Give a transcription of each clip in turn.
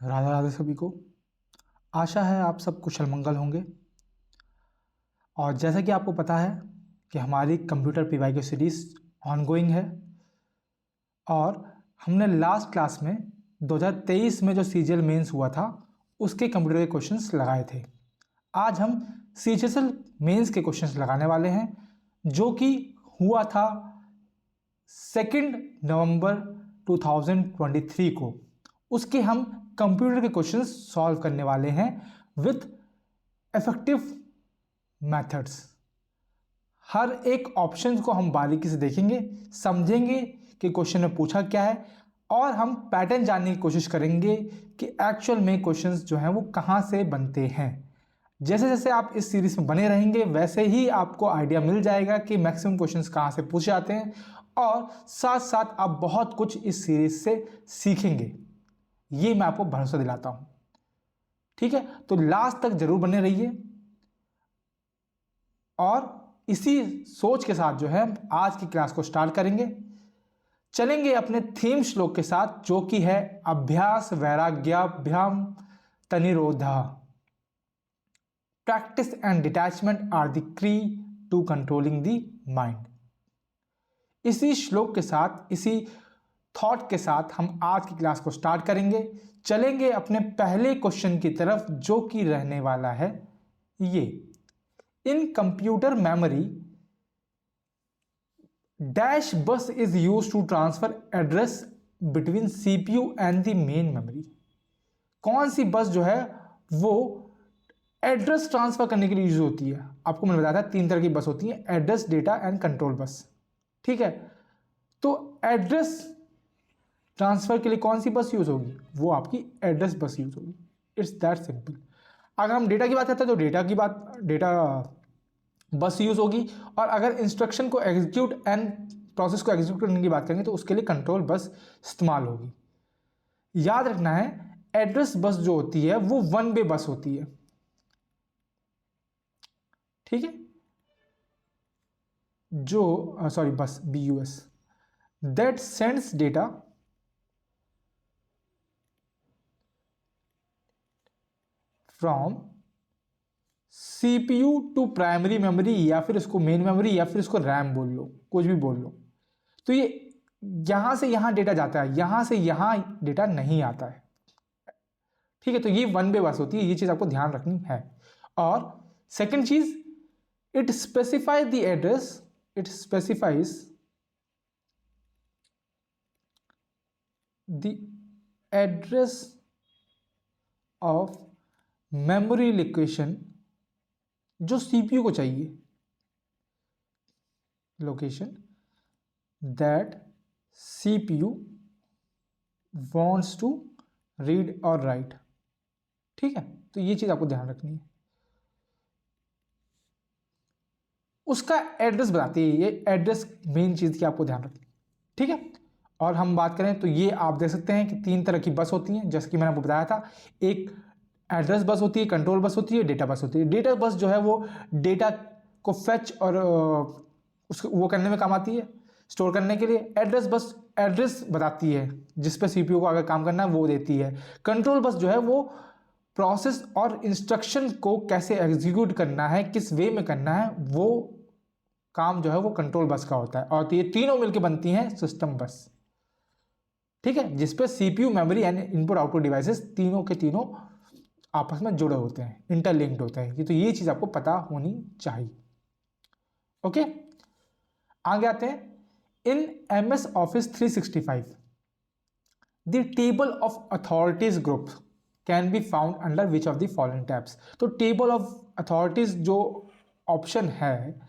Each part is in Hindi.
राधे राधे सभी को। आशा है आप सब कुशल मंगल होंगे। और जैसा कि आपको पता है कि हमारी कंप्यूटर पीवाई की सीरीज ऑनगोइंग है और हमने लास्ट क्लास में 2023 में जो सीजीएल मेंस हुआ था उसके कंप्यूटर के क्वेश्चंस लगाए थे। आज हम सीजीएल मेंस के क्वेश्चंस लगाने वाले हैं जो कि हुआ था 2 नवंबर 2023 को। उसके हम कंप्यूटर के क्वेश्चंस सॉल्व करने वाले हैं विथ इफेक्टिव मेथड्स। हर एक ऑप्शन को हम बारीकी से देखेंगे, समझेंगे कि क्वेश्चन में पूछा क्या है और हम पैटर्न जानने की कोशिश करेंगे कि एक्चुअल में क्वेश्चंस जो हैं वो कहाँ से बनते हैं। जैसे जैसे आप इस सीरीज में बने रहेंगे वैसे ही आपको आइडिया मिल जाएगा कि मैक्सिमम क्वेश्चंस कहाँ से पूछे जाते हैं और साथ साथ आप बहुत कुछ इस सीरीज से सीखेंगे, ये मैं आपको भरोसा दिलाता हूं। ठीक है, तो लास्ट तक जरूर बने रहिए और इसी सोच के साथ जो है आज की क्लास को स्टार्ट करेंगे। चलेंगे अपने थीम श्लोक के साथ जो कि है अभ्यास वैराग्याभ्याम तनिरोधा। Practice and detachment are the key to controlling the mind. इसी श्लोक के साथ, इसी थॉट के साथ हम आज की क्लास को स्टार्ट करेंगे। चलेंगे अपने पहले क्वेश्चन की तरफ जो कि रहने वाला है ये। In computer memory dash bus is use to transfer address between CPU and the main memory. कौन सी बस जो है वो एड्रेस ट्रांसफर करने के लिए यूज होती है? आपको मैंने बताया था 3 तरह की बस होती है, address, data and control bus. ठीक है, तो एड्रेस ट्रांसफर के लिए कौन सी बस यूज होगी? वो आपकी एड्रेस बस यूज होगी। It's that simple. अगर हम डेटा की बात करते हैं तो डेटा बस यूज होगी और अगर इंस्ट्रक्शन को एग्जीक्यूट एंड प्रोसेस को एग्जीक्यूट करने की बात करेंगे तो उसके लिए कंट्रोल बस इस्तेमाल होगी। याद रखना है एड्रेस बस जो होती है वो 1 वे बस होती है। ठीक है, जो sorry bus BUS that sends data from CPU to primary memory या फिर इसको मेन मेमोरी या फिर इसको रैम बोल लो, कुछ भी बोल लो। तो ये यहां से यहां डेटा जाता है, यहां से यहां डेटा नहीं आता है। ठीक है, तो ये 1 वे बस होती है, ये चीज आपको ध्यान रखनी है। और सेकंड चीज, it specifies the address, it specifies the address of memory location जो सीपीयू को चाहिए, location that CPU wants to read और राइट। ठीक है, तो ये चीज आपको ध्यान रखनी है, उसका एड्रेस बताती है। ये एड्रेस मेन चीज की आपको ध्यान रखनी है। ठीक है, और हम बात करें तो ये आप देख सकते हैं कि 3 तरह की बस होती हैं जैसे कि मैंने आपको बताया था। एक एड्रेस बस होती है, कंट्रोल बस होती है, डेटा बस होती है। डेटा बस जो है वो डेटा को फेच और उसको वो करने में काम आती है, स्टोर करने के लिए। एड्रेस बस एड्रेस बताती है जिस पे सीपीयू को अगर काम करना है वो देती है। कंट्रोल बस जो है वो प्रोसेस और इंस्ट्रक्शन को कैसे एग्जीक्यूट करना है, किस वे में करना है, वो काम जो है वो कंट्रोल बस का होता है। और तो ये तीनों मिलकर बनती हैं सिस्टम बस। ठीक है, जिसपे CPU, memory and input output devices तीनों के तीनों आपस में जुड़े होते हैं, इंटरलिंक्ड होते हैं। तो ये चीज आपको पता होनी चाहिए। ओके, आगे आते हैं। इन MS Office 365 the table of authorities group can be found under which of the following tabs. तो टेबल ऑफ अथॉरिटीज जो ऑप्शन है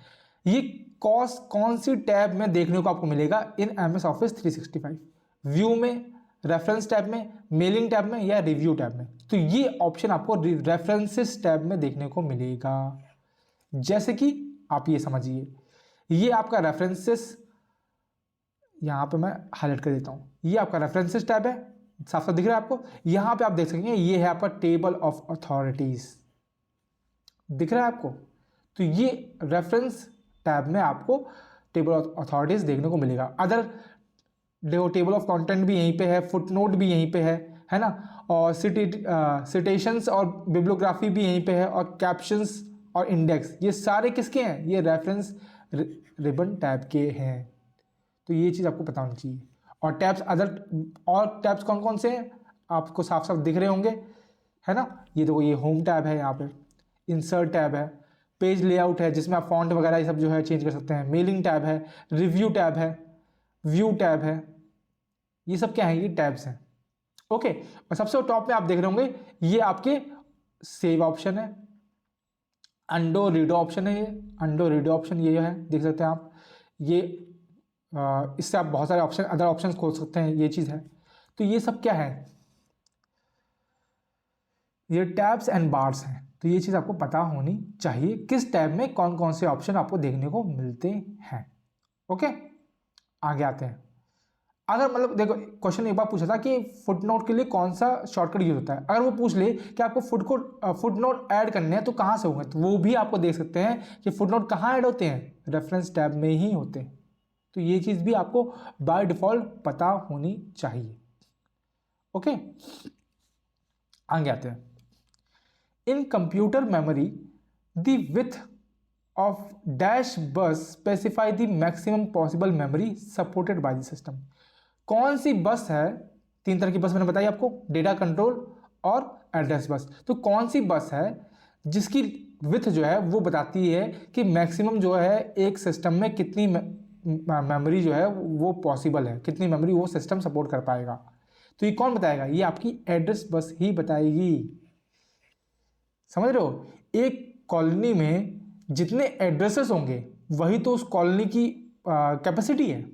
ये कौन सी टैब में देखने को आपको मिलेगा इन MS Office 365? व्यू में, रेफरेंस टैब में, मेलिंग टैब में या रिव्यू टैब में? तो ये ऑप्शन आपको रेफरेंसेस टैब में देखने को मिलेगा। जैसे कि आप ये समझिए, ये आपका रेफरेंसेस, यहां पे मैं हाईलाइट कर देता हूं, ये आपका रेफरेंसेस टैब है, साफ साफ दिख रहा है आपको। यहां पे आप देख सकेंगे ये है आपका टेबल ऑफ अथॉरिटीज, दिख रहा है आपको? तो ये रेफरेंस टैब में आपको टेबल ऑफ अथॉरिटीज देखने को मिलेगा। अदर टेबल ऑफ कंटेंट भी यहीं पे है, फुटनोट भी यहीं पे है ना। और सिटेशंस और बिब्लियोग्राफी भी यहीं पे है, और कैप्शंस और इंडेक्स ये सारे किसके हैं, ये रेफरेंस रिबन टैब के हैं। तो ये चीज़ आपको पता होनी चाहिए। और टैब्स और टैब्स कौन कौन से हैं आपको साफ साफ दिख रहे होंगे, है ना। ये देखो, ये होम टैब है, यहाँ पे इंसर्ट टैब है, पेज लेआउट है जिसमें आप फॉन्ट वगैरह ये सब जो है चेंज कर सकते हैं, मेलिंग टैब है, रिव्यू टैब है, व्यू टैब है, ये सब क्या है, ये टैब्स हैं। ओके, और सबसे टॉप में आप देख रहे होंगे ये आपके सेव ऑप्शन है, अंडो रीडो ऑप्शन है, ये अंडो रीडो ऑप्शन ये है, देख सकते हैं आप। ये इससे आप बहुत सारे ऑप्शन, अदर ऑप्शंस खोल सकते हैं, ये चीज़ है। तो ये सब क्या है, ये टैब्स एंड बार्स हैं। तो ये चीज़ आपको पता होनी चाहिए किस टैब में कौन कौन से ऑप्शन आपको देखने को मिलते हैं। ओके, आगे आते हैं। अगर मतलब देखो, क्वेश्चन एक बार पूछा था कि फुटनोट के लिए कौन सा शॉर्टकट यूज होता है, अगर वो पूछ ले कि आपको फुटनोट ऐड करने हैं तो कहाँ से होंगे, तो वो भी आपको देख सकते हैं कि फुटनोट कहाँ ऐड होते हैं, रेफरेंस टैब में ही होते हैं। तो ये चीज़ भी आपको बाय डिफॉल्ट पता होनी चाहिए। ओके, आगे आते हैं। In computer memory the width of dash bus specify the maximum possible memory supported by the system. कौन सी बस है, तीन तरह की बस मैंने बताई आपको, डेटा कंट्रोल और एड्रेस बस। तो कौन सी बस है जिसकी विड्थ जो है वो बताती है कि मैक्सिमम जो है एक सिस्टम में कितनी मेमोरी जो है वो पॉसिबल है, कितनी मेमोरी वो सिस्टम सपोर्ट कर पाएगा। तो ये कौन बताएगा, ये आपकी एड्रेस बस ही बताएगी। समझ रहे हो, एक कॉलोनी में जितने एड्रेसेस होंगे वही तो उस कॉलोनी की कैपेसिटी है।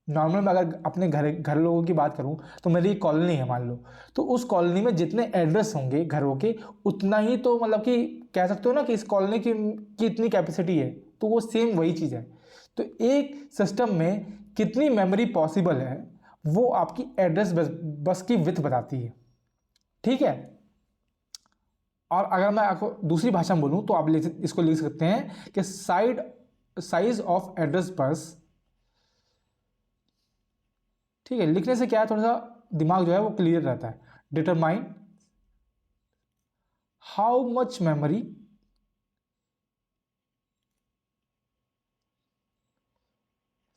नॉर्मल में अगर अपने घर लोगों की बात करूं तो मेरी कॉलोनी है मान लो, तो उस कॉलोनी में जितने एड्रेस होंगे घरों के उतना ही तो मतलब कि कह सकते हो ना कि इस कॉलोनी की इतनी कैपेसिटी है, तो वो सेम वही चीज़ है। तो एक सिस्टम में कितनी मेमोरी पॉसिबल है वो आपकी एड्रेस बस की विड्थ बताती है। ठीक है, और अगर मैं आपको दूसरी भाषा में बोलूं तो आप इसको लिख सकते हैं कि साइज ऑफ एड्रेस बस। ठीक है, लिखने से क्या है, थोड़ा सा दिमाग जो है वो क्लियर रहता है। Determine how much memory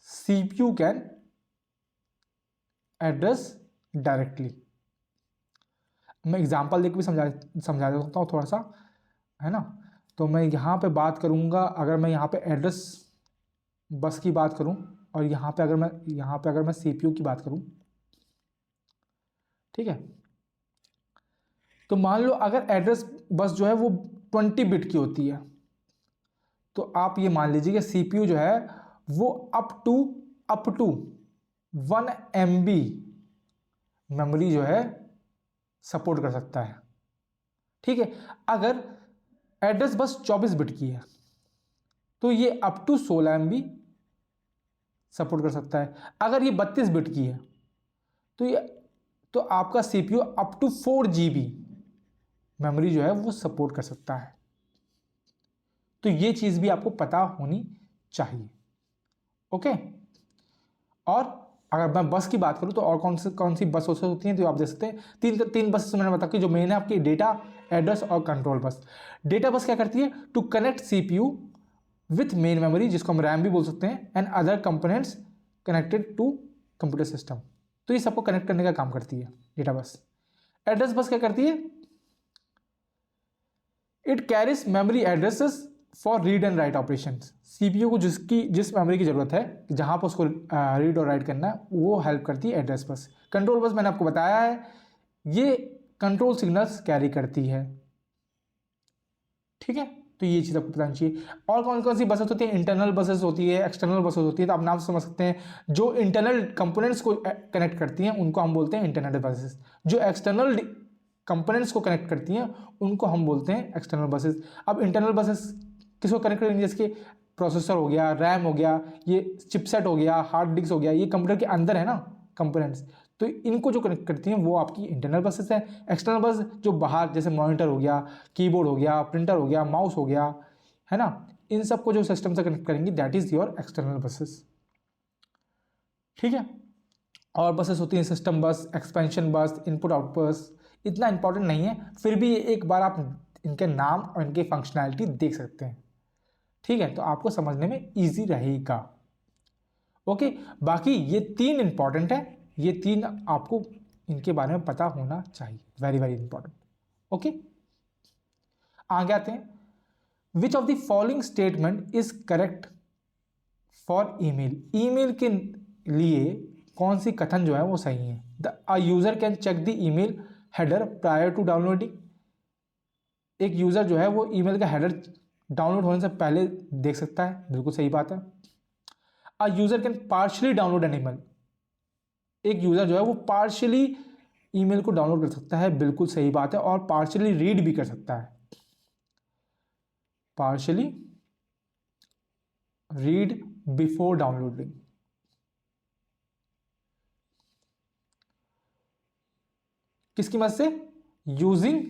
CPU can address directly. मैं एग्जांपल देकर भी समझा देता हूँ थोड़ा सा, है ना। तो मैं यहाँ पे बात करूँगा, अगर मैं यहाँ पे एड्रेस बस की बात करूँ और यहाँ पे अगर मैं सीपीयू की बात करूँ, ठीक है। तो मान लो अगर एड्रेस बस जो है वो 20 बिट की होती है, तो आप ये मान लीजिए कि सीपीयू जो है वो अप टू 1 MB मेमोरी जो है सपोर्ट कर सकता है। ठीक है, अगर एड्रेस बस 24 बिट की है तो ये अप टू 16 MB सपोर्ट कर सकता है। अगर ये 32 बिट की है तो आपका CPU up to 4 GB memory जो है वो सपोर्ट कर सकता है। तो ये चीज भी आपको पता होनी चाहिए। ओके, और अगर मैं बस की बात करूं तो और कौन सी बस होती हैं, तो आप देख सकते हैं तीन बस मैंने बताया कि जो मेन है आपकी डेटा, एड्रेस और कंट्रोल बस। डेटा बस क्या करती है, to connect CPU with main memory, जिसको हम रैम भी बोल सकते हैं, and other components connected to computer system. तो ये सबको कनेक्ट करने का काम करती है डेटा बस। एड्रेस बस क्या करती है, it carries memory addresses for read and write operation. CPU को जिस मेमोरी की जरूरत है जहां पर उसको रीड और राइट करना है वो हेल्प करती है एड्रेस बस। कंट्रोल बस मैंने आपको बताया है, ये कंट्रोल सिग्नल्स कैरी करती है। ठीक है, तो ये चीज़ आपको बतानी चाहिए। और कौन कौन सी बसेस होती है, इंटरनल बसेस होती है, एक्सटर्नल बसेस होती है। तो आप नाम समझ सकते हैं, जो इंटरनल कंपोनेंट्स को कनेक्ट करती हैं उनको हम बोलते हैं इंटरनल बसेस, जो एक्सटर्नल कंपोनेंट्स को कनेक्ट करती हैं उनको हम बोलते हैं एक्सटर्नल बसेस। अब इंटरनल बसेस किसको कनेक्ट करेंगे, जैसे कि प्रोसेसर हो गया, रैम हो गया, ये चिपसेट हो गया, हार्ड डिस्क हो गया, ये कंप्यूटर के अंदर है ना कंपोनेंट्स, तो इनको जो कनेक्ट करती हैं वो आपकी इंटरनल बसेस है। एक्सटर्नल बस जो बाहर, जैसे मॉनिटर हो गया, कीबोर्ड हो गया, प्रिंटर हो गया, माउस हो गया, है ना, इन सबको जो सिस्टम से कनेक्ट करेंगी that is your external buses. ठीक है, और बसेस होती हैं सिस्टम बस, एक्सपेंशन बस, इनपुट आउटपुट बस, इतना इंपॉर्टेंट नहीं है, फिर भी एक बार आप इनके नाम और इनके फंक्शनैलिटी देख सकते हैं। ठीक है, तो आपको समझने में ईजी रहेगा। ओके, बाकी ये 3 इंपॉर्टेंट है, ये 3 आपको इनके बारे में पता होना चाहिए, वेरी वेरी इंपॉर्टेंट। ओके, आगे आते हैं। Which of the following statement is correct for email. Email के लिए कौन सी कथन जो है वो सही है। A user can check the email header prior to downloading. एक यूजर जो है वो ईमेल का हेडर डाउनलोड होने से पहले देख सकता है, बिल्कुल सही बात है। A user can partially download an email. एक यूजर जो है वो पार्शियली ईमेल को डाउनलोड कर सकता है, बिल्कुल सही बात है। और पार्शियली रीड भी कर सकता है, पार्शियली रीड बिफोर डाउनलोडिंग। किसकी मदद से? यूजिंग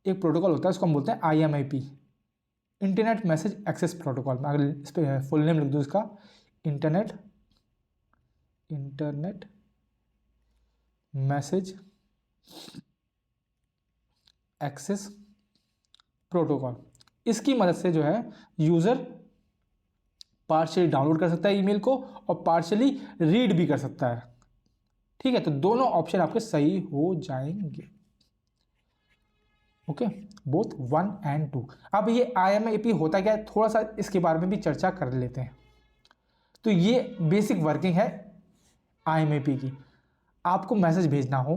एक प्रोटोकॉल होता है, उसको हम बोलते हैं IMAP, internet message access protocol. मैं अगर इस पर फुल नेम लिख दूँ इसका, इंटरनेट मैसेज एक्सेस प्रोटोकॉल। इसकी मदद से जो है यूजर पार्शियली डाउनलोड कर सकता है ईमेल को और पार्शियली रीड भी कर सकता है। ठीक है, तो दोनों ऑप्शन आपके सही हो जाएंगे। ओके, बोथ 1 और 2। अब ये IMAP होता क्या है, थोड़ा सा इसके बारे में भी चर्चा कर लेते हैं। तो ये बेसिक वर्किंग है IMAP की। आपको मैसेज भेजना हो,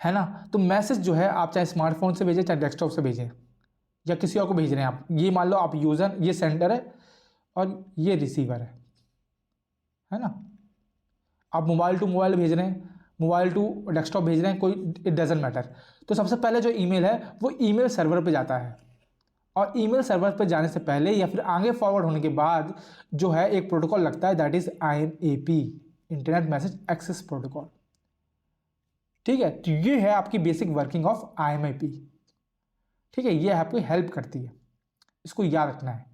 है ना, तो मैसेज जो है आप चाहे स्मार्टफोन से भेजें चाहे डेस्कटॉप से भेजें या किसी और को भेज रहे हैं आप, ये मान लो आप यूजर, ये सेंडर है और ये रिसीवर है ना। आप मोबाइल टू मोबाइल भेज रहे हैं, मोबाइल टू डेस्कटॉप भेज रहे हैं, कोई इट डजेंट मैटर। तो सबसे पहले जो ईमेल है वो ईमेल सर्वर पे जाता है, और ईमेल सर्वर पे जाने से पहले या फिर आगे फॉरवर्ड होने के बाद जो है एक प्रोटोकॉल लगता है, that is IMAP, internet message access protocol. ठीक है, तो ये है आपकी बेसिक वर्किंग ऑफ IMAP। ठीक है, ये आपकी हेल्प करती है, इसको याद रखना है।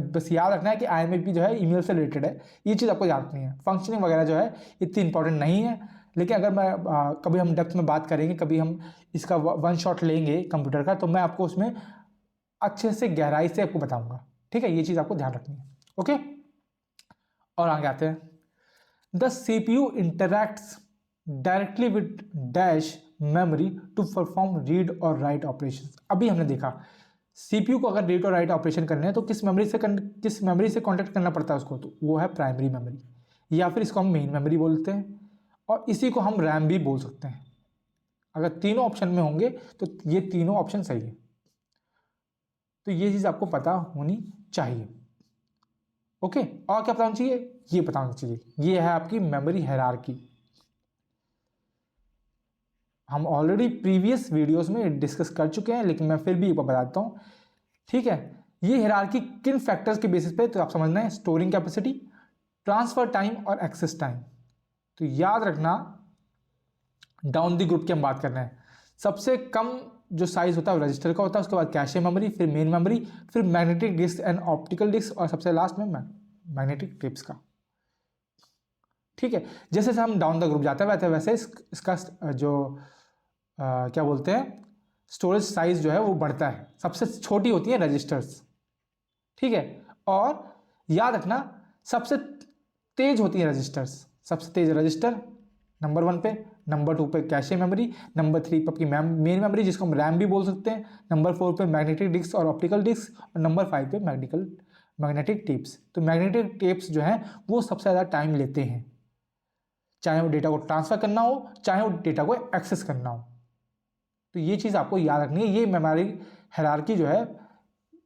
बस याद रखना है कि IMAP जो है ईमेल से रिलेटेड है, ये चीज़ आपको याद रखनी है। फंक्शनिंग वगैरह जो है इतनी इंपॉर्टेंट नहीं है, लेकिन अगर मैं कभी हम डेप्थ में बात करेंगे, कभी हम इसका वन शॉट लेंगे कंप्यूटर का, तो मैं आपको उसमें अच्छे से गहराई से आपको बताऊंगा। ठीक है, ये चीज़ आपको ध्यान रखनी है। ओके, और आगे आते हैं। The CPU interacts directly with dash memory to perform read और राइट ऑपरेशन। अभी हमने देखा CPU को अगर रीड और राइट ऑपरेशन करने हैं तो किस मेमोरी से कांटेक्ट करना पड़ता है उसको, तो वो है प्राइमरी मेमोरी, या फिर इसको हम मेन मेमोरी बोलते हैं, और इसी को हम रैम भी बोल सकते हैं। अगर तीनों ऑप्शन में होंगे तो ये तीनों ऑप्शन सही है। तो ये चीज़ आपको पता होनी चाहिए। ओके, और क्या पता होना चाहिए? ये पता होना चाहिए। ये है आपकी मेमोरी हायरार्की। हम ऑलरेडी प्रीवियस वीडियोस में डिस्कस कर चुके हैं, लेकिन मैं फिर भी एक बार बताता हूँ। ठीक है, ये हायरार्की किन फैक्टर्स के बेसिस पे, तो आप समझना है, स्टोरिंग कैपेसिटी, ट्रांसफर टाइम और एक्सेस टाइम। तो याद रखना, डाउन द ग्रुप की हम बात कर रहे हैं। सबसे कम जो साइज होता है वो रजिस्टर का होता है, उसके बाद कैशे मेमोरी, फिर मेन मेमोरी, फिर magnetic disk and optical disk, और सबसे लास्ट में मैग्नेटिक टिप्स का। ठीक है, जैसे जैसे हम डाउन द ग्रुप जाते हैं वैसे इसका जो क्या बोलते हैं, स्टोरेज साइज जो है वो बढ़ता है। सबसे छोटी होती है रजिस्टर्स। ठीक है, और याद रखना सबसे तेज होती है रजिस्टर्स। सबसे तेज रजिस्टर नंबर 1 पे, नंबर 2 पे कैशे मेमोरी, नंबर 3 पे आपकी मेन मेमोरी जिसको हम रैम भी बोल सकते हैं, नंबर 4 पे मैग्नेटिक डिस्क और ऑप्टिकल डिस्क, और नंबर 5 पे मैग्नेटिक टेप्स। तो मैग्नेटिक टेप्स जो हैं वो सबसे ज़्यादा टाइम लेते हैं, चाहे वो डेटा को ट्रांसफर करना हो चाहे वो डेटा को एक्सेस करना हो। तो ये चीज़ आपको याद रखनी है। ये मेमोरी हायरार्की जो है,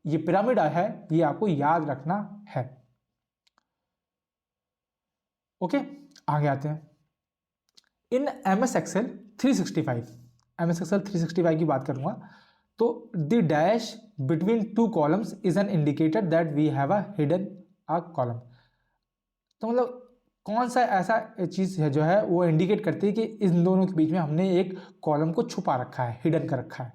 ये पिरामिड है, ये आपको याद रखना है। ओके, आगे आते हैं। इन MS Excel 365, MS Excel 365 की बात करूंगा, तो the dash between 2 columns is an indicator that we have a hidden a column. तो मतलब कौन सा ऐसा चीज़ है जो है वो इंडिकेट करती है कि इन दोनों के बीच में हमने एक कॉलम को छुपा रखा है, हिडन कर रखा है।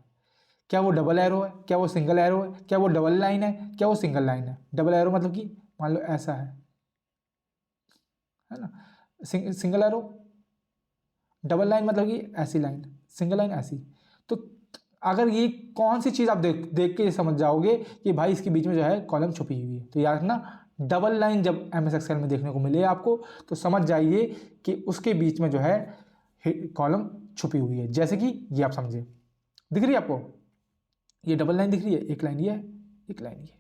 क्या वो डबल एरो है, क्या वो सिंगल एरो है, क्या वो डबल लाइन है, क्या वो सिंगल लाइन है। डबल एरो मतलब कि मान लो ऐसा है ना, सिंगल एरो डबल लाइन मतलब कि ऐसी लाइन, सिंगल लाइन ऐसी। तो अगर ये कौन सी चीज़ आप देख के समझ जाओगे कि भाई इसके बीच में जो है कॉलम छुपी हुई है, तो याद रखना डबल लाइन जब MS एक्सेल में देखने को मिले आपको तो समझ जाइए कि उसके बीच में जो है कॉलम छुपी हुई है। जैसे कि ये आप समझे, दिख रही है आपको ये डबल लाइन दिख रही है, एक लाइन ये है, एक लाइन ये,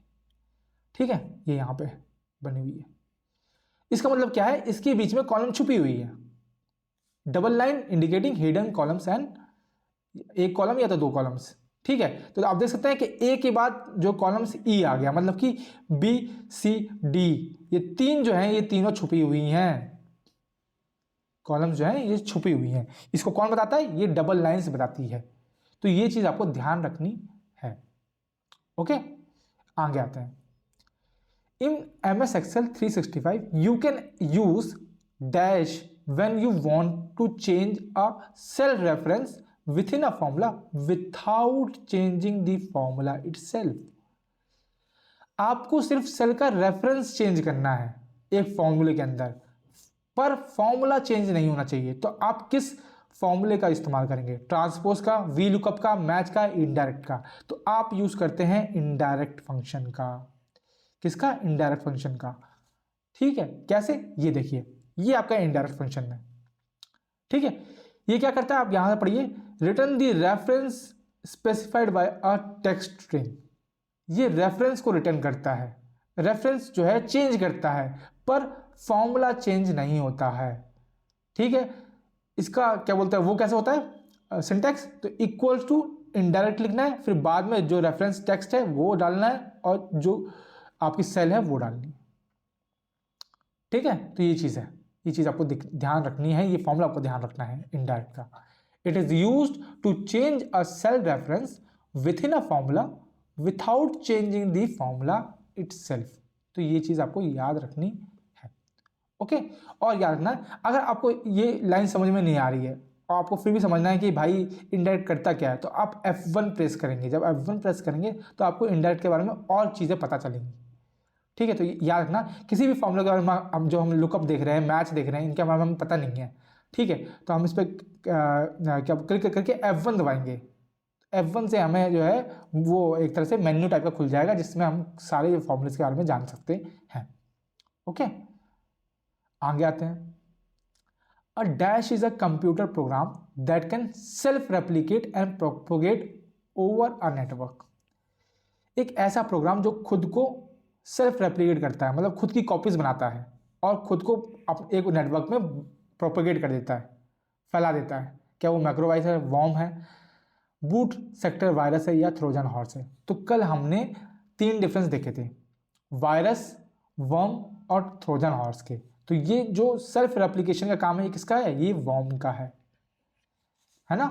ठीक है, ये यहाँ पे बनी हुई है। इसका मतलब क्या है, इसके बीच में कॉलम छुपी हुई है। Double line indicating hidden columns and एक कॉलम या तो दो कॉलम्स, ठीक है। तो आप देख सकते हैं कि ए के बाद जो कॉलम्स ई आ गया, मतलब कि BCD ये तीन जो हैं ये तीनों छुपी हुई हैं, कॉलम्स जो हैं ये छुपी हुई हैं। इसको कौन बताता है, ये डबल लाइंस बताती है। तो ये चीज आपको ध्यान रखनी है। ओके, आगे आते हैं। इन MS Excel 365 you can use dash when you want to change a cell reference within a formula without changing the formula itself। आपको सिर्फ सेल का रेफरेंस चेंज करना है एक फॉर्मूले के अंदर, पर फॉर्मूला चेंज नहीं होना चाहिए। तो आप किस फॉर्मूले का इस्तेमाल करेंगे, ट्रांसपोज का, वी लुकअप का, मैच का, इनडायरेक्ट का। तो आप यूज करते हैं इनडायरेक्ट फंक्शन का। किसका, इनडायरेक्ट फंक्शन का, ठीक है। कैसे, ये देखिए, ये आपका इनडायरेक्ट फंक्शन है, ठीक है। ये क्या करता है, आप यहां से पढ़िए, return the reference specified by a text string. ये रेफरेंस को रिटर्न करता है, रेफरेंस जो है चेंज करता है, पर फॉर्मूला चेंज नहीं होता है, ठीक है। इसका क्या बोलते हैं, वो कैसे होता है सिंटैक्स, तो इक्वल्स टू इनडायरेक्ट लिखना है, फिर बाद में जो रेफरेंस टेक्स्ट है वो डालना है और जो आपकी सेल है वो डालनी है, ठीक है। तो ये चीज़ है, ये चीज़ आपको ध्यान रखनी है, ये फॉर्मूला आपको ध्यान रखना है इनडायरेक्ट का। It is used to change a cell reference within a formula without changing the formula itself. तो ये चीज़ आपको याद रखनी है, ओके। और याद रखना, अगर आपको ये लाइन समझ में नहीं आ रही है और आपको फिर भी समझना है कि भाई इनडायरेक्ट करता क्या है, तो आप F1 प्रेस करेंगे। जब F1 प्रेस करेंगे तो आपको इनडायरेक्ट के बारे में और चीज़ें पता चलेंगी, ठीक है। तो याद रखना, किसी भी फॉर्मूले के बारे में हम जो हम लुकअप देख रहे हैं, मैच देख रहे हैं, इनके बारे में हमें पता नहीं है, ठीक है। तो हम इस पर क्या क्लिक करके F1 दबाएंगे। F1 से हमें जो है वो एक तरह से मेन्यू टाइप का खुल जाएगा जिसमें हम सारे फॉर्मूले के बारे में जान सकते हैं, ओके। आगे आते हैं। A dash is a computer program that can self replicate and propagate over a network. एक ऐसा प्रोग्राम जो खुद को सेल्फ रेप्लिकेट करता है, मतलब खुद की कॉपीज बनाता है और खुद को एक नेटवर्क में प्रोपोगेट कर देता है, फैला देता है। क्या वो मैक्रोवाइज है, वॉर्म है, बूट सेक्टर वायरस है या ट्रोजन हॉर्स है। तो कल हमने 3 डिफरेंस देखे थे, वायरस, वर्म और ट्रोजन हॉर्स के। तो ये जो सेल्फ रेप्लिकेशन का काम है ये किसका है, ये वर्म का है ना।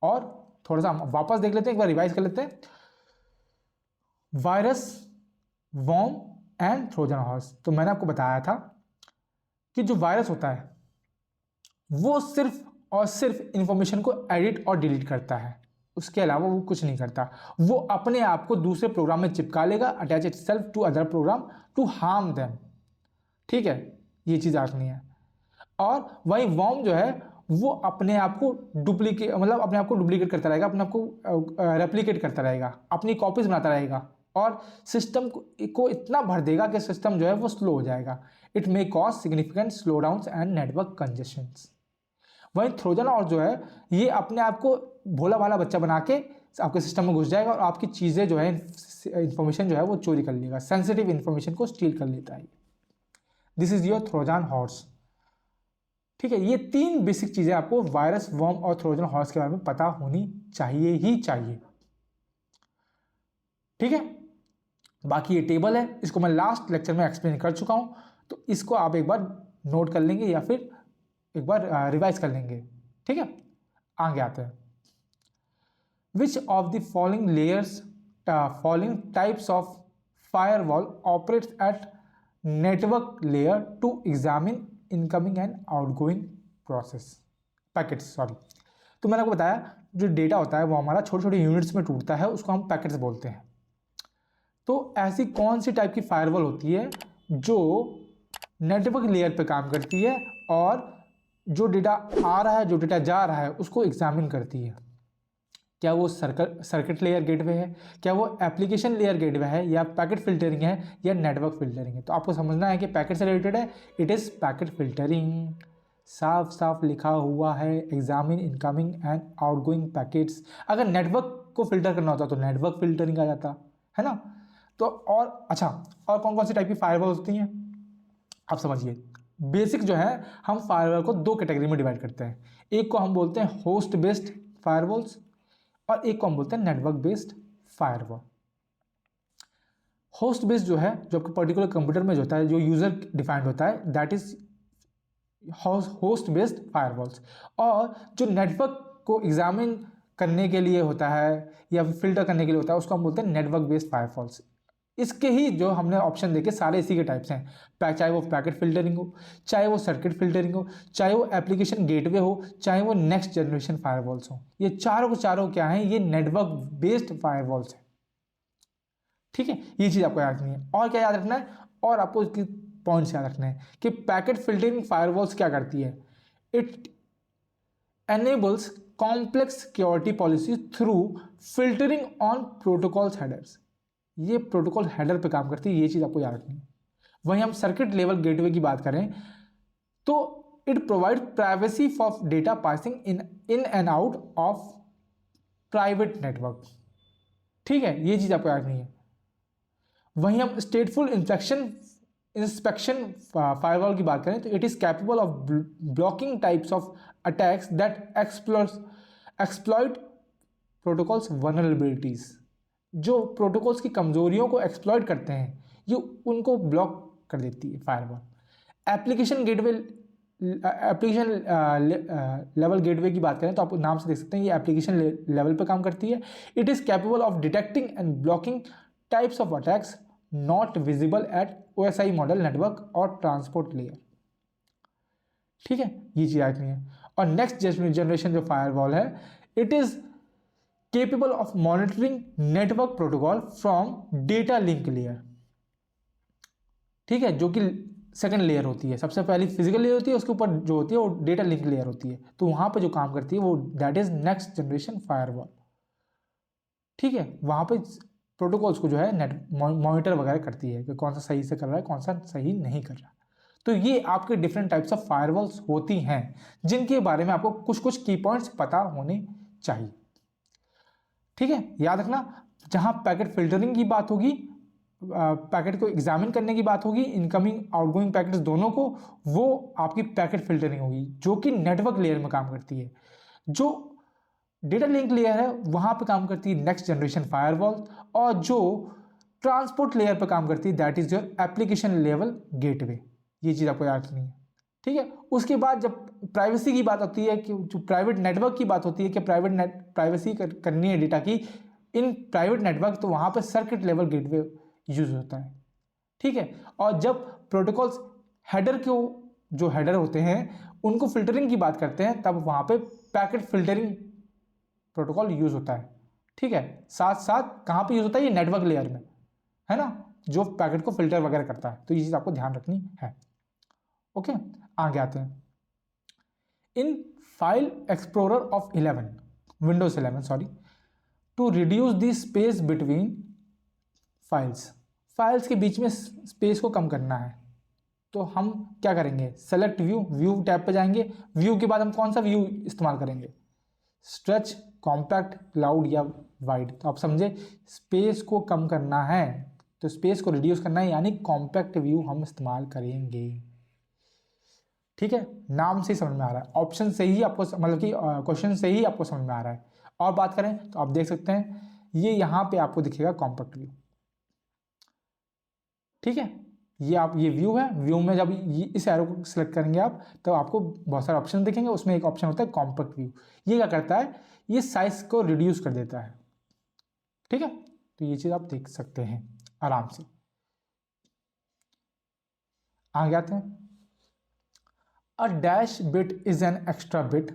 और थोड़ा सा वापस देख लेते हैं, एक बार रिवाइज कर लेते हैं। Virus, worm and Trojan horse. तो मैंने आपको बताया था कि जो वायरस होता है वो सिर्फ और सिर्फ इंफॉर्मेशन को एडिट और डिलीट करता है, उसके अलावा वो कुछ नहीं करता। वो अपने आप को दूसरे प्रोग्राम में चिपका लेगा, attach itself to other program to harm them, ठीक है। ये चीज़ रखनी है। और वही वर्म जो है वो अपने आप को डुप्लीकेट, मतलब अपने आप को डुप्लीकेट करता रहेगा, अपने आप को रेप्लिकेट करता रहेगा, अपनी कॉपीज बनाता रहेगा और सिस्टम को इतना भर देगा कि सिस्टम जो है वो स्लो हो जाएगा। It may cause significant slow down and network congestions. वहीं ट्रोजन और जो है ये अपने आप को भोला भाला बच्चा बना के आपके सिस्टम में घुस जाएगा और आपकी चीज़ें जो है, इंफॉर्मेशन जो है वो चोरी कर लेगा, सेंसिटिव इंफॉर्मेशन को स्टील कर लेता है। This is your Trojan horse, ठीक है। ये 3 बेसिक चीजें आपको वायरस, वर्म और ट्रोजन हॉर्स के बारे में पता होनी चाहिए ही चाहिए, ठीक है। बाकी ये टेबल है, इसको मैं लास्ट लेक्चर में एक्सप्लेन कर चुका हूं, तो इसको आप एक बार नोट कर लेंगे या फिर एक बार रिवाइज कर लेंगे, ठीक है। आगे आते हैं। Which of the following layers, following types of firewall operates at network layer to examine incoming and outgoing process packets, sorry. तो मैंने आपको बताया जो डेटा होता है वो हमारा छोटे छोटे यूनिट्स में टूटता है, उसको हम पैकेट्स बोलते हैं। तो ऐसी कौन सी टाइप की फायरवॉल होती है जो नेटवर्क लेयर पे काम करती है और जो डेटा आ रहा है, जो डेटा जा रहा है, उसको एग्जामिन करती है। क्या वो सर्किट लेयर गेटवे है, क्या वो एप्लीकेशन लेयर गेटवे है, या पैकेट फिल्टरिंग है, या नेटवर्क फिल्टरिंग है। तो आपको समझना है कि पैकेट से रिलेटेड है, इट इज़ पैकेट फिल्टरिंग। साफ साफ लिखा हुआ है, examine incoming and outgoing packets. अगर नेटवर्क को फिल्टर करना होता तो नेटवर्क फिल्टरिंग आ जाता है ना। तो और अच्छा, और कौन कौन सी टाइप की फायरवॉल होती हैं आप समझिए। बेसिक जो है, हम फायरवॉल को दो कैटेगरी में डिवाइड करते हैं। एक को हम बोलते हैं होस्ट बेस्ड फायरवॉल्स, और एक को हम बोलते हैं network based firewall. Host based जो है, जो आपके पर्टिकुलर कंप्यूटर में जो होता है, जो यूजर डिफाइंड होता है, that is host based firewalls. और जो नेटवर्क को एग्जामिन करने के लिए होता है या फिल्टर करने के लिए होता है, उसको हम बोलते हैं नेटवर्क बेस्ड फायरवॉल्स। इसके ही जो हमने ऑप्शन देखे सारे इसी के टाइप्स हैं, चाहे वो पैकेट फिल्टरिंग हो, चाहे वो सर्किट फिल्टरिंग हो, चाहे वो एप्लीकेशन गेटवे हो, चाहे वो नेक्स्ट जनरेशन फायरवॉल्स हो। ये चारों के चारों क्या हैं, ये नेटवर्क बेस्ड फायरवॉल्स हैं। ठीक है, ये चीज़ आपको याद रखनी है। और क्या याद रखना है, और आपको इसकी पॉइंट्स याद रखने हैं कि पैकेट फिल्टरिंग फायरवॉल्स क्या करती है। It enables complex security policies through filtering on protocols headers। ये प्रोटोकॉल हेडर पे काम करती है, ये चीज आपको याद रखनी है। वहीं हम सर्किट लेवल गेटवे की बात करें तो it provide privacy for data passing in and out of private network. ठीक है, ये चीज आपको याद रखनी है। वहीं हम स्टेटफुल इंस्पेक्शन फायरवॉल की बात करें तो it is capable of blocking types of attacks that exploit protocols vulnerabilities. जो प्रोटोकॉल्स की कमजोरियों को एक्सप्लॉइट करते हैं, ये उनको ब्लॉक कर देती है firewall. Application gateway, application level gateway की बात करें तो आप नाम से देख सकते हैं, ये एप्लीकेशन लेवल पे काम करती है। It is capable of detecting and blocking types of attacks not visible at OSI model network और ट्रांसपोर्ट लेयर। ठीक है, ये चीज आती है। और नेक्स्ट जनरेशन जो फायरवॉल है, it is capable of monitoring network protocol from data link layer. ठीक है, जो कि सेकंड लेयर होती है। सबसे पहली फिजिकल लेयर होती है, उसके ऊपर जो होती है वो डेटा लिंक लेयर होती है। तो वहां पे जो काम करती है वो that is next generation firewall. ठीक है, वहां पे प्रोटोकॉल्स को जो है नेट मॉनिटर वगैरह करती है कि कौन सा सही से कर रहा है, कौन सा सही नहीं कर रहा। तो ये आपके डिफरेंट टाइप्स ऑफ फायरवॉल्स होती हैं, जिनके बारे में आपको कुछ कुछ की पॉइंट्स पता होने चाहिए। ठीक है, याद रखना, जहां पैकेट फिल्टरिंग की बात होगी, पैकेट को एग्जामिन करने की बात होगी, इनकमिंग आउटगोइंग पैकेट्स दोनों को, वो आपकी पैकेट फिल्टरिंग होगी, जो कि नेटवर्क लेयर में काम करती है। जो डेटा लिंक लेयर है वहां पे काम करती है नेक्स्ट जनरेशन फायरवॉल, और जो ट्रांसपोर्ट लेयर पे काम करती है that is your application level gateway. ये चीज आपको याद रखनी है। ठीक है, उसके बाद जब प्राइवेसी की बात होती है, कि जो प्राइवेट नेटवर्क की बात होती है कि प्राइवेसी करनी है डेटा की इन प्राइवेट नेटवर्क, तो वहां पे सर्किट लेवल गेटवे यूज होता है। ठीक है, और जब प्रोटोकॉल्स हेडर के जो हेडर होते हैं उनको फिल्टरिंग की बात करते हैं, तब वहां पे पैकेट फिल्टरिंग प्रोटोकॉल यूज होता है। ठीक है, साथ साथ कहां पे यूज होता है, ये नेटवर्क लेयर में है ना, जो पैकेट को फिल्टर वगैरह करता है। तो ये चीज आपको ध्यान रखनी है। ओके, आगे आते हैं। In file explorer of 11, Windows 11 sorry, to reduce the space between files के बीच में स्पेस को कम करना है, तो हम क्या करेंगे, सेलेक्ट व्यू टैब पे जाएंगे। व्यू के बाद हम कौन सा व्यू इस्तेमाल करेंगे, स्ट्रेच, कॉम्पैक्ट, क्लाउड या वाइड। तो आप समझे, स्पेस को कम करना है तो स्पेस को रिड्यूस करना है, यानी कॉम्पैक्ट व्यू हम इस्तेमाल करेंगे। ठीक है, नाम से ही समझ में आ रहा है, ऑप्शन से ही आपको, मतलब कि क्वेश्चन से ही आपको समझ में आ रहा है। और बात करें तो आप देख सकते हैं, ये यहां पे आपको दिखेगा कॉम्पैक्ट व्यू। ठीक है, ये व्यू है। व्यू में जब इस एरो को सिलेक्ट करेंगे आप, तो आपको बहुत सारे ऑप्शन दिखेंगे। उसमें एक ऑप्शन होता है कॉम्पैक्ट व्यू। ये क्या करता है, ये साइज को रिड्यूस कर देता है। ठीक है, तो ये चीज आप देख सकते हैं आराम से। आगे आते हैं। A dash bit is an extra bit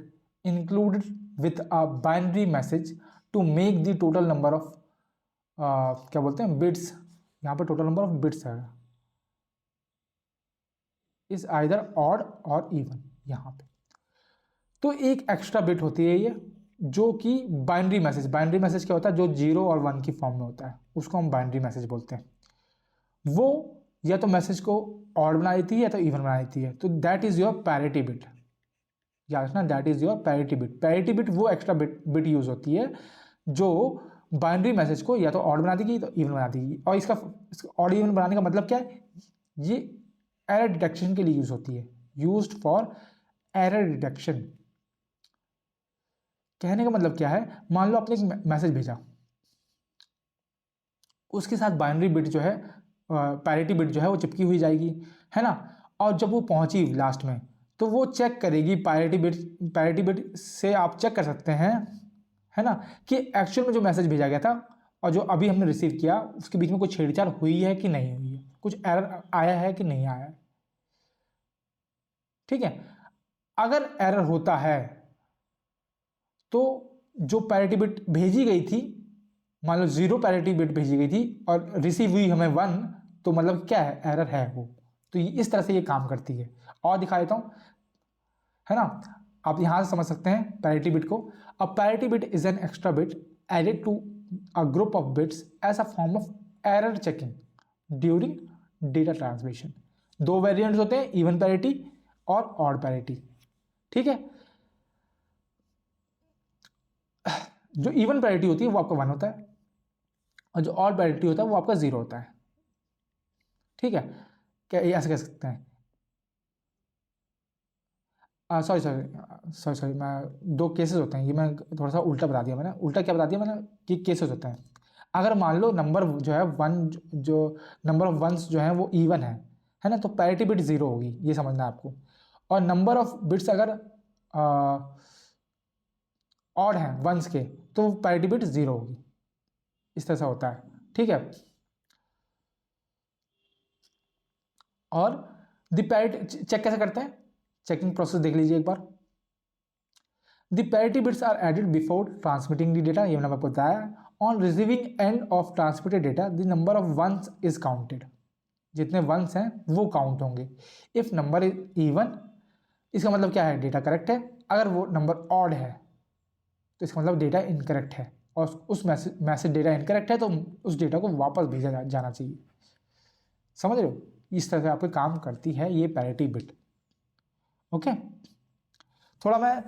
included with a binary message to make the total number of क्या बोलते हैं बिट्स, यहाँ पर टोटल नंबर ऑफ बिट्स है, इज आइदर ऑड और इवन। यहाँ पे तो एक एक्स्ट्रा बिट होती है ये, जो कि बाइनरी मैसेज क्या होता है, जो 0 और 1 की फॉर्म में होता है, उसको हम बाइनरी मैसेज बोलते हैं। वो या तो मैसेज को ऑड बना देती है या तो इवन बना देती है। तो that is your parity bit, याद रखना, that is your parity bit. Parity bit वो एक्स्ट्रा बिट यूज होती है जो बाइनरी मैसेज को या तो ऑड बना देगी तो इवन बना देगी। और इसका ऑड इवन बनाने का मतलब क्या है, ये एरर डिटेक्शन के लिए यूज होती है, यूज्ड फॉर एरर डिटेक्शन। कहने का मतलब क्या है, मान लो आपने एक मैसेज भेजा, उसके साथ बाइनरी बिट जो है, पैरिटी बिट जो है वो चिपकी हुई जाएगी, है ना। और जब वो पहुंची लास्ट में, तो वो चेक करेगी पैरिटी बिट से आप चेक कर सकते हैं, है ना, कि एक्चुअल में जो मैसेज भेजा गया था और जो अभी हमने रिसीव किया उसके बीच में कुछ छेड़छाड़ हुई है कि नहीं हुई है, कुछ एरर आया है कि नहीं आया है। ठीक है, अगर एरर होता है तो जो पैरिटी बिट भेजी गई थी, मान लो 0 पैरिटी बिट भेजी गई थी और रिसीव हुई हमें 1, तो मतलब क्या है, एरर है वो। तो इस तरह से ये काम करती है। और दिखा देता हूं, है ना, आप यहां से समझ सकते हैं पैरिटी बिट को। A parity bit is an extra bit added to a group of bits as a form of error checking during data transmission. दो वेरिएंट्स होते हैं, इवन पैरिटी और ऑड पैरिटी। ठीक है, जो इवन पैरिटी होती है वो आपका 1 होता है और जो ऑड पैरिटी होता है वो आपका 0 होता है। ठीक है, क्या ये ऐसे कह सकते हैं, सॉरी मैं, दो केसेस होते हैं, ये मैं थोड़ा सा उल्टा बता दिया मैंने। उल्टा क्या बता दिया मैंने, कि केसेस होते हैं। अगर मान लो नंबर जो है 1, जो नंबर ऑफ वंस जो है वो इवन है ना, तो पैरिटी बिट 0 होगी, ये समझना है आपको। और नंबर ऑफ बिट्स अगर ऑड हैं वंस के, तो पैरिटी बिट 0 होगी। इस तरह से होता है। ठीक है, और द पैरिटी चेक कैसे करते हैं, चेकिंग प्रोसेस देख लीजिए एक बार। The parity bits are added before transmitting the data, ये मैंने आपको बताया। On receiving end of transmitted data the number of ones is counted, जितने वंस हैं वो काउंट होंगे। इफ नंबर इज इवन, इसका मतलब क्या है, डेटा करेक्ट है। अगर वो नंबर ऑड है तो इसका मतलब डेटा इनकरेक्ट है, और उस मैसेज डेटा इनकरेक्ट है तो उस डेटा को वापस भेजा जाना चाहिए। समझ रहे हो, इस तरह से आपके काम करती है ये पैरिटी बिट। ओके, थोड़ा मैं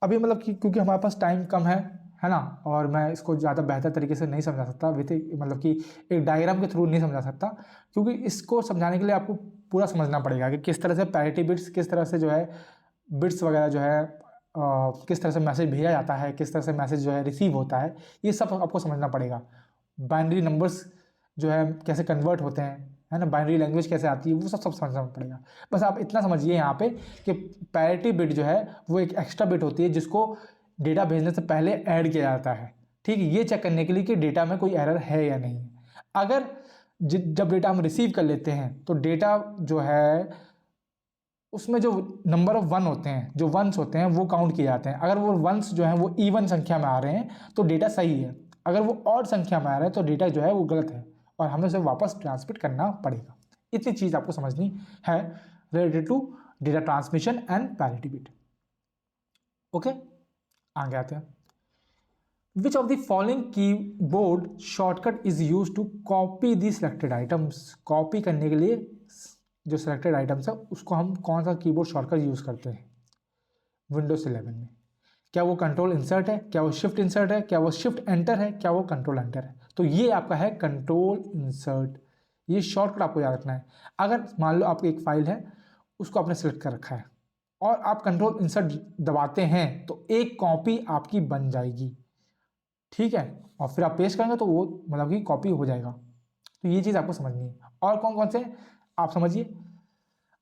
अभी मतलब कि क्योंकि हमारे पास टाइम कम है ना, और मैं इसको ज़्यादा बेहतर तरीके से नहीं समझा सकता विथ, मतलब कि एक डायग्राम के थ्रू नहीं समझा सकता, क्योंकि इसको समझाने के लिए आपको पूरा समझना पड़ेगा कि किस तरह से पैरिटी बिट्स, किस तरह से जो है बिट्स वगैरह जो है किस तरह से मैसेज भेजा जाता है, किस तरह से मैसेज जो है रिसीव होता है, ये सब आपको समझना पड़ेगा। बाइनरी नंबर्स जो है कैसे कन्वर्ट होते हैं, है ना, बाइनरी लैंग्वेज कैसे आती है, वो सब समझना पड़ेगा। बस आप इतना समझिए यहाँ पे कि पैरिटी बिट जो है वो एक एक्स्ट्रा बिट होती है जिसको डेटा भेजने से पहले ऐड किया जाता है। ठीक है, ये चेक करने के लिए कि डेटा में कोई एरर है या नहीं। अगर जब डेटा हम रिसीव कर लेते हैं तो डेटा जो है उसमें जो नंबर ऑफ 1 होते हैं, जो वंस होते हैं वो काउंट किए जाते हैं। अगर वो वंस जो हैं वो इवन संख्या में आ रहे हैं तो डेटा सही है, अगर वो ऑड संख्या में आ रहा है तो डेटा जो है वो गलत है और हमें उसे वापस ट्रांसमिट करना पड़ेगा। इतनी चीज़ आपको समझनी है related to data transmission and parity bit. Okay, आगे आते हैं। Which of the following keyboard shortcut is use to copy the selected items. Copy करने के लिए जो सिलेक्टेड आइटम्स है उसको हम कौन सा कीबोर्ड शॉर्टकट यूज करते हैं विंडोज 11 में? क्या वो कंट्रोल इंसर्ट है, क्या वो शिफ्ट इंसर्ट है, क्या वो शिफ्ट एंटर है, क्या वो कंट्रोल एंटर है? तो ये आपका है कंट्रोल इंसर्ट। ये शॉर्टकट आपको याद रखना है। अगर मान लो आपकी एक फाइल है, उसको आपने सेलेक्ट कर रखा है और आप कंट्रोल इंसर्ट दबाते हैं तो एक कॉपी आपकी बन जाएगी। ठीक है, और फिर आप पेस्ट करेंगे तो वो मतलब कि कॉपी हो जाएगा। तो ये चीज़ आपको समझनी है। और कौन कौन से आप समझिए,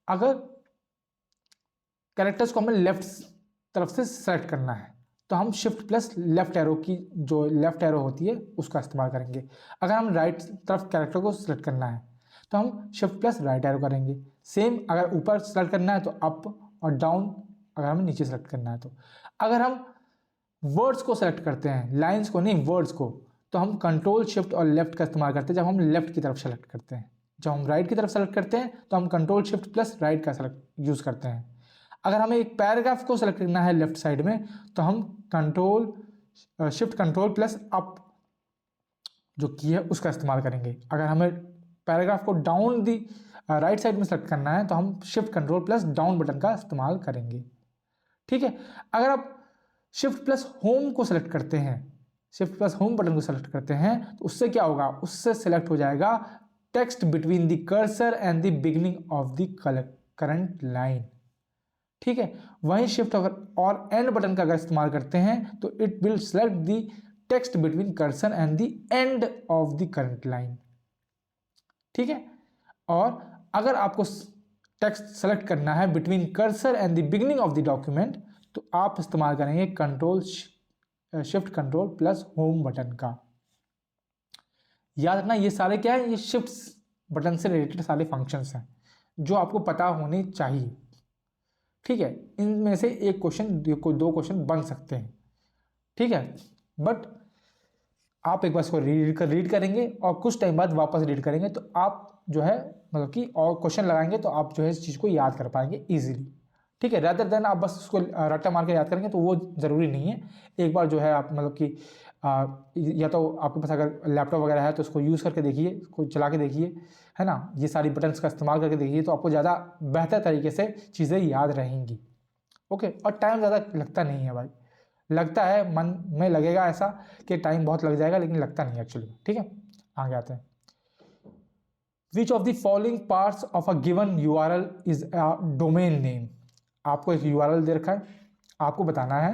अगर कैरेक्टर्स को हमें लेफ्ट तरफ से सेलेक्ट करना है तो हम शिफ्ट प्लस लेफ्ट एरो की जो लेफ्ट एरो होती है उसका इस्तेमाल करेंगे। अगर हम राइट तरफ कैरेक्टर को सिलेक्ट करना है तो हम शिफ्ट प्लस राइट एरो करेंगे। सेम अगर ऊपर सेलेक्ट करना है तो अप और डाउन, अगर हमें नीचे सेलेक्ट करना है तो। अगर हम वर्ड्स को सेलेक्ट करते हैं, लाइंस को नहीं वर्ड्स को, तो हम कंट्रोल शिफ्ट और लेफ्ट का इस्तेमाल करते हैं जब हम लेफ्ट की तरफ सेलेक्ट करते हैं। जब हम राइट की तरफ सेलेक्ट करते हैं तो हम कंट्रोल शिफ्ट प्लस राइट का सेलेक्ट यूज़ करते हैं। अगर हमें एक पैराग्राफ को सेलेक्ट करना है लेफ्ट साइड में तो हम शिफ्ट कंट्रोल प्लस अप जो की है उसका इस्तेमाल करेंगे। अगर हमें पैराग्राफ को डाउन दी राइट साइड में सेलेक्ट करना है तो हम shift control plus down button का इस्तेमाल करेंगे। ठीक है, अगर आप शिफ्ट प्लस होम को सेलेक्ट करते हैं, शिफ्ट प्लस होम बटन को सेलेक्ट करते हैं तो उससे क्या होगा, उससे सेलेक्ट हो जाएगा text between the cursor and the beginning of the current line. ठीक है, वहीं शिफ्ट और एंड बटन का अगर इस्तेमाल करते हैं तो it will select the text between cursor and the end of the current line. ठीक है, और अगर आपको टेक्स्ट सेलेक्ट करना है between cursor and the beginning of the document तो आप इस्तेमाल करेंगे control shift control plus home button का। याद रखना ये सारे क्या है, ये शिफ्ट बटन से रिलेटेड सारे फंक्शंस हैं जो आपको पता होने चाहिए। ठीक है, इनमें से एक क्वेश्चन दो क्वेश्चन बन सकते हैं। ठीक है, बट आप एक बार इसको रीड करेंगे और कुछ टाइम बाद वापस रीड करेंगे तो आप जो है मतलब कि और क्वेश्चन लगाएंगे तो आप जो है इस चीज़ को याद कर पाएंगे इजीली। ठीक है, रैदर देन आप बस उसको रट्टा मार के याद करेंगे तो वो ज़रूरी नहीं है। एक बार जो है आप मतलब कि या तो आपके पास अगर लैपटॉप वगैरह है तो उसको यूज़ करके देखिए, उसको चला के देखिए, है ना, ये सारी बटन्स का इस्तेमाल करके देखिए तो आपको ज़्यादा बेहतर तरीके से चीज़ें याद रहेंगी। ओके, और टाइम ज़्यादा लगता नहीं है भाई, लगता है मन में लगेगा ऐसा कि टाइम बहुत लग जाएगा लेकिन लगता नहीं एक्चुअली। ठीक है, आगे आते हैं। Which of the following parts of a given URL is a domain name. आपको एक URL दे रखा है, आपको बताना है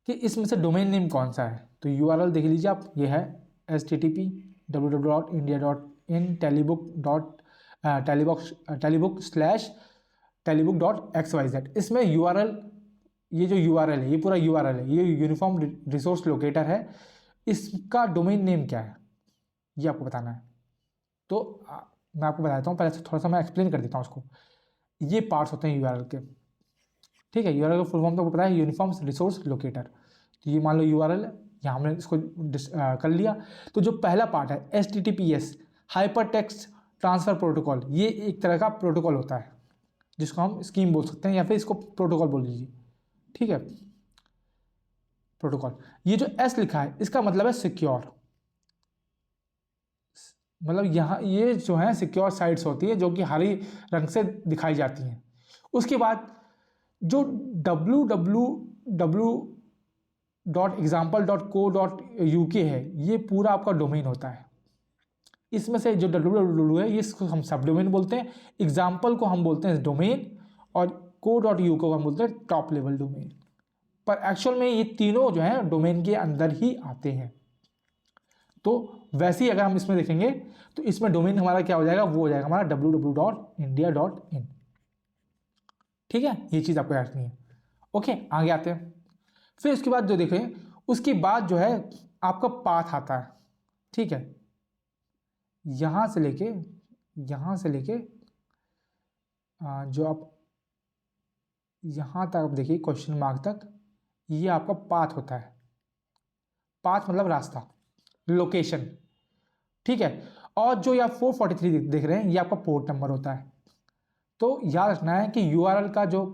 कि इसमें से डोमेन नेम कौन सा है। तो URL देख लीजिए आप, ये है http://www.india.in telibook/telibook.xyz। इसमें URL, ये जो URL है ये पूरा URL है, ये यूनिफॉर्म रिसोर्स लोकेटर है, इसका डोमेन नेम क्या है ये आपको बताना है। तो मैं आपको बताता हूँ, पहले से थोड़ा सा मैं एक्सप्लेन कर देता हूँ उसको। ये पार्ट्स होते हैं URL के। ठीक है, URL का फुल फॉर्म तो आपको पता है, यूनिफॉर्म रिसोर्स लोकेटर। तो ये मान लो URL है, यहाँ हमने इसको कर लिया। तो जो पहला पार्ट है HTTPS hyper text transfer protocol, ये एक तरह का प्रोटोकॉल होता है जिसको हम स्कीम बोल सकते हैं या फिर इसको प्रोटोकॉल बोल लीजिए। ठीक है, प्रोटोकॉल, ये जो S लिखा है इसका मतलब है सिक्योर, मतलब यहाँ ये जो है सिक्योर साइट्स होती है जो कि हरी रंग से दिखाई जाती हैं। उसके बाद जो www.example.co.uk है ये पूरा आपका डोमेन होता है। इसमें से जो www है ये इसको हम सब डोमेन बोलते हैं, एग्जाम्पल को हम बोलते हैं डोमेन और co.uk को हम बोलते हैं टॉप लेवल डोमेन। पर एक्चुअल में ये तीनों जो है डोमेन के अंदर ही आते हैं। तो वैसे ही अगर हम इसमें देखेंगे तो इसमें डोमेन हमारा क्या हो जाएगा, वो हो जाएगा हमारा www.india.in। ठीक है, ये चीज़ आपको याद रखनी है। ओके, आगे आते हैं। फिर उसके बाद जो देखें उसके बाद जो है आपका पाथ आता है। ठीक है, यहाँ से लेके जो आप यहाँ तक आप देखिए क्वेश्चन मार्क तक, ये आपका पाथ होता है। पाथ मतलब रास्ता, लोकेशन। ठीक है, और जो ये आप 443 देख रहे हैं ये आपका पोर्ट नंबर होता है। तो याद रखना है कि URL का जो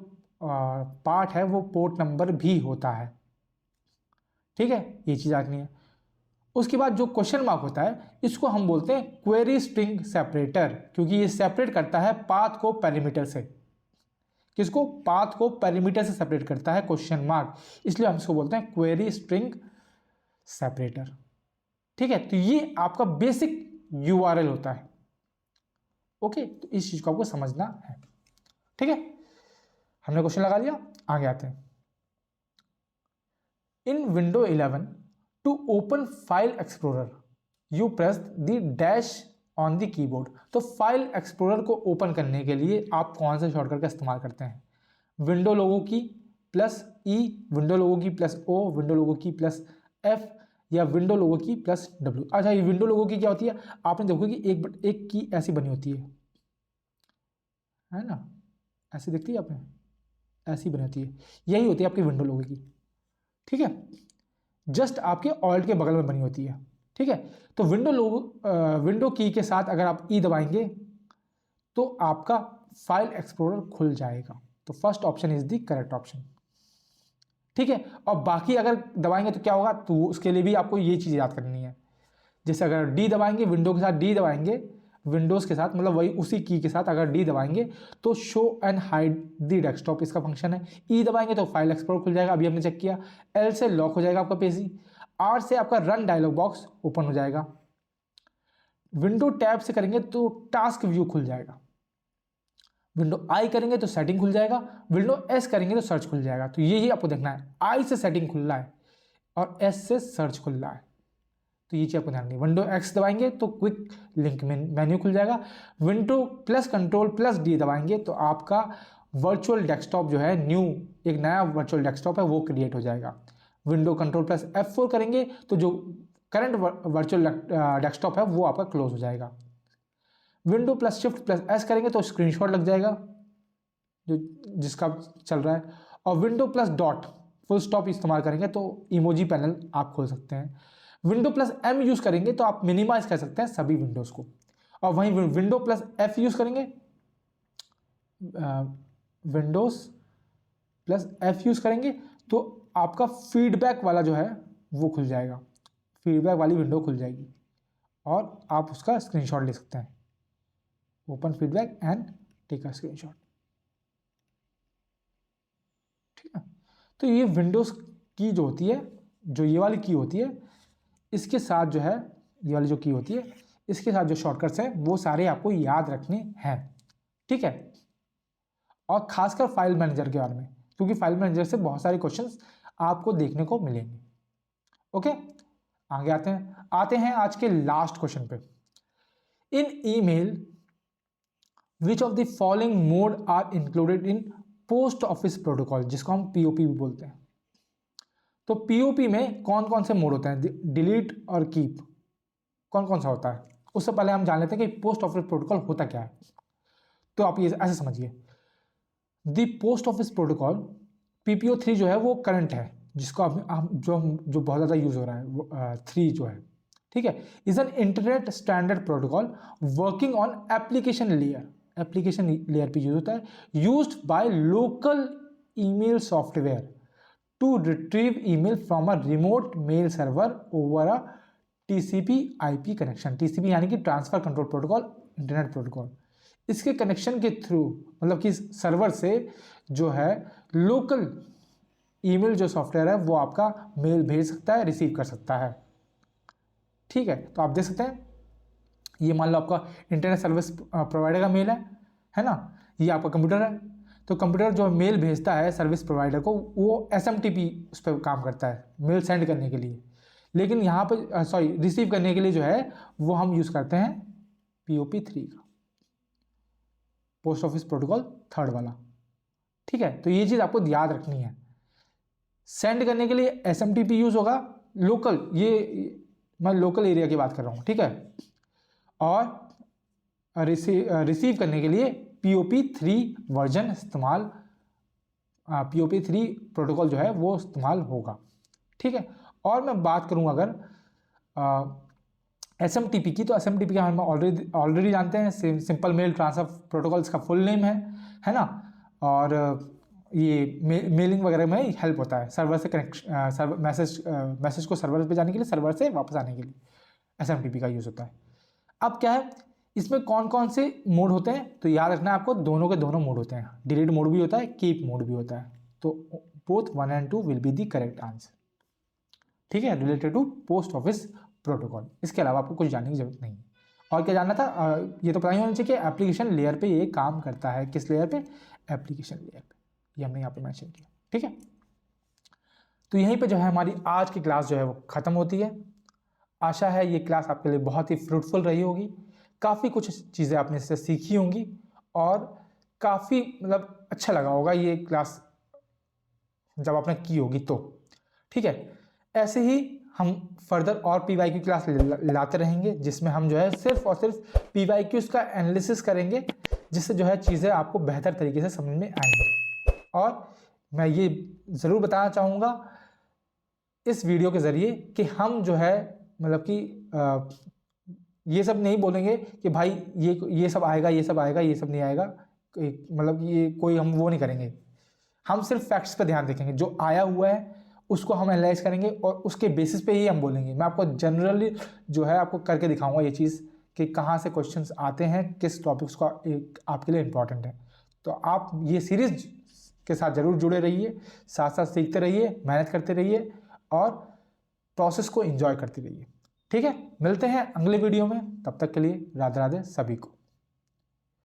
पार्ट है वो पोर्ट नंबर भी होता है। ठीक है, ये चीज़ रखनी है। उसके बाद जो क्वेश्चन मार्क होता है इसको हम बोलते हैं क्वेरी स्ट्रिंग सेपरेटर, क्योंकि ये सेपरेट करता है पाथ को पेरीमीटर से। किसको? पाथ को पेरीमीटर से सेपरेट करता है क्वेश्चन मार्क, इसलिए हम इसको बोलते हैं क्वेरी स्ट्रिंग सेपरेटर। ठीक है, तो ये आपका बेसिक URL होता है। ओके, तो इस चीज को आपको समझना है। ठीक है, हमने क्वेश्चन लगा लिया, आगे आते हैं। In window 11 to open file explorer you press the dash on the keyboard. तो फाइल एक्सप्लोरर को ओपन करने के लिए आप कौन से शॉर्टकट का इस्तेमाल करते हैं? विंडो लोगो की प्लस E, विंडो लोगो की प्लस O, विंडो लोगो की प्लस F या विंडो लोगो की प्लस W। अच्छा, ये विंडो लोगो की क्या होती है? आपने देखो कि एक की ऐसी बनी होती है ना, ऐसी दिखती है आपने, ऐसी बनी होती है, यही होती है आपकी विंडो लोगो की। ठीक है, जस्ट आपके ऑल्ट के बगल में बनी होती है। ठीक है, तो विंडो की के साथ अगर आप E दबाएंगे तो आपका फाइल एक्सप्लोरर खुल जाएगा। तो first option is the correct option. ठीक है, और बाकी अगर दबाएंगे तो क्या होगा, तो उसके लिए भी आपको ये चीज़ याद करनी है। जैसे अगर डी दबाएंगे, विंडो के साथ डी दबाएंगे, विंडोज़ के साथ मतलब वही उसी की के साथ अगर डी दबाएंगे तो show and hide the desktop इसका फंक्शन है। ई दबाएंगे तो फाइल एक्सप्लोर खुल जाएगा, अभी हमने चेक किया। एल से लॉक हो जाएगा आपका पेज। आर से आपका रन डायलॉग बॉक्स ओपन हो जाएगा। विंडो टैब से करेंगे तो टास्क व्यू खुल जाएगा। विंडो आई करेंगे तो सेटिंग खुल जाएगा। विंडो एस करेंगे तो सर्च खुल जाएगा। तो ये ही आपको देखना है, आई से सेटिंग खुल रहा है और एस से सर्च खुल रहा है, तो ये चीज़ आपको ध्यान रखनी है। विंडो एक्स दबाएंगे तो क्विक लिंक मेन्यू खुल जाएगा। Window plus control plus D दबाएंगे तो आपका वर्चुअल डेस्कटॉप जो है, एक नया वर्चुअल डेस्कटॉप है वो क्रिएट हो जाएगा। विंडो कंट्रोल प्लस F4 करेंगे तो जो करंट वर्चुअल डेस्कटॉप है वो आपका क्लोज हो जाएगा। Window plus shift plus S करेंगे तो स्क्रीनशॉट लग जाएगा जो जिसका चल रहा है। और window plus dot full stop इस्तेमाल करेंगे तो इमोजी पैनल आप खोल सकते हैं। विंडो प्लस एम यूज़ करेंगे तो आप मिनिमाइज कर सकते हैं सभी विंडोज़ को। और वहीं विंडो प्लस एफ यूज़ करेंगे, विंडोज़ प्लस एफ यूज़ करेंगे तो आपका फीडबैक वाला जो है वो खुल जाएगा, फीडबैक वाली विंडो खुल जाएगी और आप उसका स्क्रीनशॉट ले सकते हैं। Open feedback and take a screenshot. ठीक है, तो ये विंडोज़ की जो होती है, जो ये वाली की होती है, इसके साथ जो है ये वाली जो की होती है, इसके साथ जो शॉर्टकट्स हैं वो सारे आपको याद रखने हैं। ठीक है, और खासकर फाइल मैनेजर के बारे में, क्योंकि फाइल मैनेजर से बहुत सारे क्वेश्चंस आपको देखने को मिलेंगे। ओके, आगे आते हैं आज के लास्ट क्वेश्चन पे। In email which of the following mode are included in post office protocol, जिसको हम पीओपी भी बोलते हैं। तो पीओपी में कौन कौन से मोड होते हैं, डिलीट और कीप, कौन कौन सा होता है? उससे पहले हम जान लेते हैं कि पोस्ट ऑफिस प्रोटोकॉल होता क्या है। तो आप ये ऐसे समझिए, the post office protocol PPO3 जो है वो करंट है, जिसको आप जो बहुत ज़्यादा यूज़ हो रहा है वो 3 जो है। ठीक है, is an internet standard protocol working on application layer, application layer पे यूज होता है, used by local email software to retrieve email from a remote mail server over a TCP/IP connection. TCP यानी कि transfer control protocol, internet protocol. इसके कनेक्शन के थ्रू मतलब कि सर्वर से जो है लोकल ईमेल जो सॉफ्टवेयर है वो आपका मेल भेज सकता है, रिसीव कर सकता है। ठीक है, तो आप देख सकते हैं ये मान लो आपका इंटरनेट सर्विस प्रोवाइडर का मेल है ना, ये आपका कंप्यूटर है। तो कंप्यूटर जो मेल भेजता है सर्विस प्रोवाइडर को, वो SMTP उस पर काम करता है मेल सेंड करने के लिए। लेकिन यहाँ पर रिसीव करने के लिए जो है वो हम यूज़ करते हैं POP3 का, पोस्ट ऑफिस प्रोटोकॉल 3rd वाला। ठीक है, तो ये चीज़ आपको याद रखनी है। सेंड करने के लिए SMTP यूज़ होगा लोकल, ये मैं लोकल एरिया की बात कर रहा हूँ। ठीक है, और रिसीव करने के लिए POP3 वर्जन इस्तेमाल, POP3 प्रोटोकॉल जो है वो इस्तेमाल होगा। ठीक है, और मैं बात करूं अगर SMTP की, तो SMTP का हम ऑलरेडी जानते हैं, सिंपल मेल ट्रांसफर प्रोटोकॉल इसका फुल नेम है ना। और ये मेलिंग वगैरह में हेल्प होता है, सर्वर से कनेक्ट मैसेज को सर्वर पे जाने के लिए, सर्वर से वापस आने के लिए SMTP का यूज़ होता है। अब क्या है, इसमें कौन कौन से मोड होते हैं, तो याद रखना है आपको, दोनों के दोनों मोड होते हैं। डिलीट मोड भी होता है, कीप मोड भी होता है। तो both 1 and 2 will be the correct answer. ठीक है, related to post office protocol. इसके अलावा आपको कुछ जानने की जरूरत नहीं है। और क्या जानना था, ये तो पता ही होना चाहिए कि एप्लीकेशन लेयर पे ये काम करता है। किस लेयर पे? एप्लीकेशन लेयर पे, ये हमने यहाँ पे मेंशन किया। ठीक है, तो यहीं पे जो है हमारी आज की क्लास जो है वो ख़त्म होती है। आशा है ये क्लास आपके लिए बहुत ही फ्रूटफुल रही होगी, काफ़ी कुछ चीज़ें आपने इससे सीखी होंगी और काफ़ी मतलब अच्छा लगा होगा ये क्लास जब आपने की होगी तो। ठीक है, ऐसे ही हम फर्दर और PYQ क्लास लाते रहेंगे, जिसमें हम जो है सिर्फ और सिर्फ PYQs का एनालिसिस करेंगे, जिससे जो है चीज़ें आपको बेहतर तरीके से समझ में आएंगी। और मैं ये ज़रूर बताना चाहूँगा इस वीडियो के ज़रिए कि हम जो है मतलब कि ये सब नहीं बोलेंगे कि भाई ये सब आएगा, ये सब आएगा, ये सब नहीं आएगा। मतलब ये कोई हम वो नहीं करेंगे, हम सिर्फ फैक्ट्स पे ध्यान देखेंगे, जो आया हुआ है उसको हम एनालाइज करेंगे और उसके बेसिस पे ही हम बोलेंगे। मैं आपको जनरली जो है आपको करके दिखाऊंगा ये चीज़ कि कहाँ से क्वेश्चंस आते हैं, किस टॉपिक्स का एक आपके लिए इंपॉर्टेंट है। तो आप ये सीरीज के साथ ज़रूर जुड़े रहिए, साथ साथ सीखते रहिए, मेहनत करते रहिए और प्रोसेस को एंजॉय करते रहिए। ठीक है, मिलते हैं अगले वीडियो में, तब तक के लिए राधे राधे सभी को।